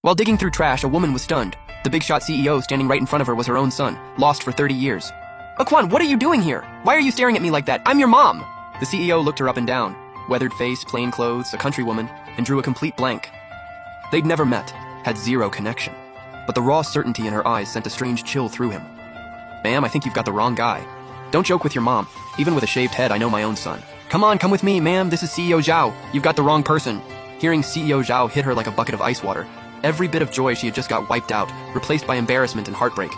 While digging through trash, a woman was stunned. The big shot CEO standing right in front of her was her own son, lost for 30 years. Aquan, what are you doing here? Why are you staring at me like that? I'm your mom! The CEO looked her up and down, weathered face, plain clothes, a countrywoman, and drew a complete blank. They'd never met, had zero connection. But the raw certainty in her eyes sent a strange chill through him. Ma'am, I think you've got the wrong guy. Don't joke with your mom. Even with a shaved head, I know my own son. Come on, come with me, ma'am. This is CEO Zhao. You've got the wrong person. Hearing CEO Zhao hit her like a bucket of ice water, every bit of joy she had just got wiped out, replaced by embarrassment and heartbreak.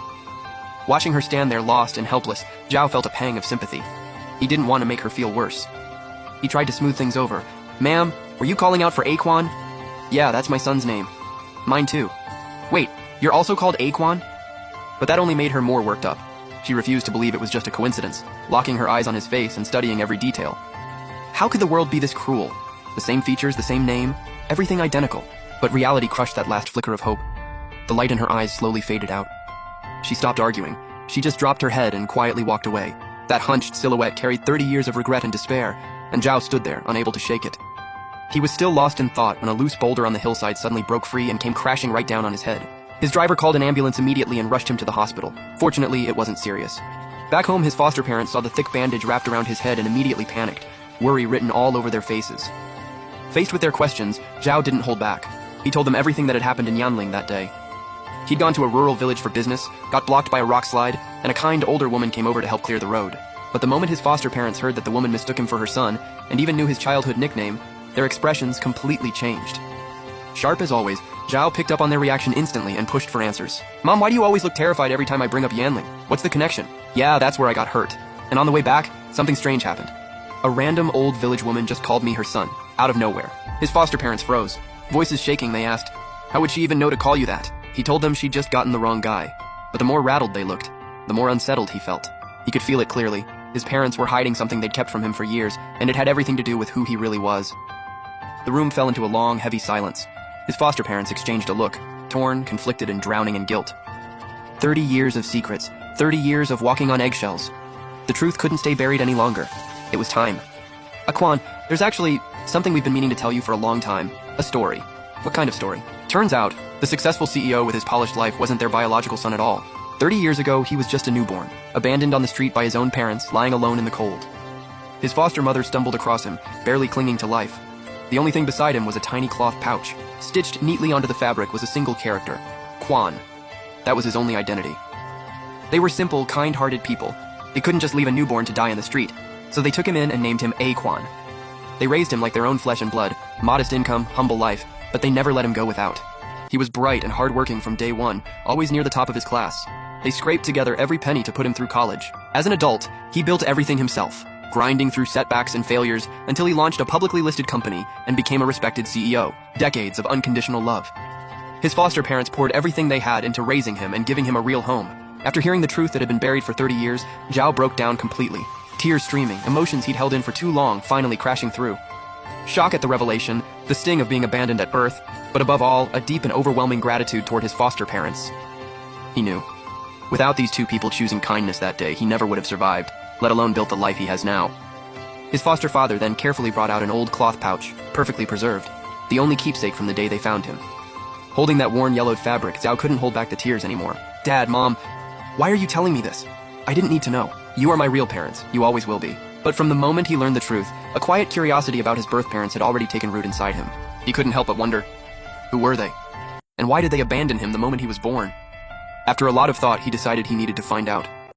Watching her stand there lost and helpless, Zhao felt a pang of sympathy. He didn't want to make her feel worse. He tried to smooth things over. Ma'am, were you calling out for Aquan? Yeah, that's my son's name. Mine too. Wait, you're also called Aquan? But that only made her more worked up. She refused to believe it was just a coincidence, locking her eyes on his face and studying every detail. How could the world be this cruel? The same features, the same name, everything identical. But reality crushed that last flicker of hope. The light in her eyes slowly faded out. She stopped arguing. She just dropped her head and quietly walked away. That hunched silhouette carried 30 years of regret and despair, and Zhao stood there, unable to shake it. He was still lost in thought when a loose boulder on the hillside suddenly broke free and came crashing right down on his head. His driver called an ambulance immediately and rushed him to the hospital. Fortunately, it wasn't serious. Back home, his foster parents saw the thick bandage wrapped around his head and immediately panicked, worry written all over their faces. Faced with their questions, Zhao didn't hold back. He told them everything that had happened in Yanling that day. He'd gone to a rural village for business, got blocked by a rock slide, and a kind older woman came over to help clear the road. But the moment his foster parents heard that the woman mistook him for her son, and even knew his childhood nickname, their expressions completely changed. Sharp as always, Zhao picked up on their reaction instantly and pushed for answers. Mom, why do you always look terrified every time I bring up Yanling? What's the connection? Yeah, that's where I got hurt. And on the way back, something strange happened. A random old village woman just called me her son, out of nowhere. His foster parents froze. Voices shaking, they asked, how would she even know to call you that? He told them she'd just gotten the wrong guy. But the more rattled they looked, the more unsettled he felt. He could feel it clearly. His parents were hiding something they'd kept from him for years, and it had everything to do with who he really was. The room fell into a long, heavy silence. His foster parents exchanged a look, torn, conflicted, and drowning in guilt. 30 years of secrets, 30 years of walking on eggshells. The truth couldn't stay buried any longer. It was time. Aquan, there's actually something we've been meaning to tell you for a long time. A story. What kind of story? Turns out, the successful CEO with his polished life wasn't their biological son at all. 30 years ago, he was just a newborn, abandoned on the street by his own parents, lying alone in the cold. His foster mother stumbled across him, barely clinging to life. The only thing beside him was a tiny cloth pouch. Stitched neatly onto the fabric was a single character, Quan. That was his only identity. They were simple, kind-hearted people. They couldn't just leave a newborn to die in the street, so they took him in and named him Aquan. They raised him like their own flesh and blood, modest income, humble life, but they never let him go without. He was bright and hardworking from day one, always near the top of his class. They scraped together every penny to put him through college. As an adult, he built everything himself, grinding through setbacks and failures until he launched a publicly listed company and became a respected CEO. Decades of unconditional love. His foster parents poured everything they had into raising him and giving him a real home. After hearing the truth that had been buried for 30 years, Zhao broke down completely. Tears streaming, emotions he'd held in for too long finally crashing through. Shock at the revelation, the sting of being abandoned at birth, but above all, a deep and overwhelming gratitude toward his foster parents. He knew. Without these two people choosing kindness that day, he never would have survived, let alone built the life he has now. His foster father then carefully brought out an old cloth pouch, perfectly preserved, the only keepsake from the day they found him. Holding that worn yellowed fabric, Zhao couldn't hold back the tears anymore. Dad, Mom, why are you telling me this? I didn't need to know. You are my real parents. You always will be. But from the moment he learned the truth, a quiet curiosity about his birth parents had already taken root inside him. He couldn't help but wonder, who were they? And why did they abandon him the moment he was born? After a lot of thought, he decided he needed to find out.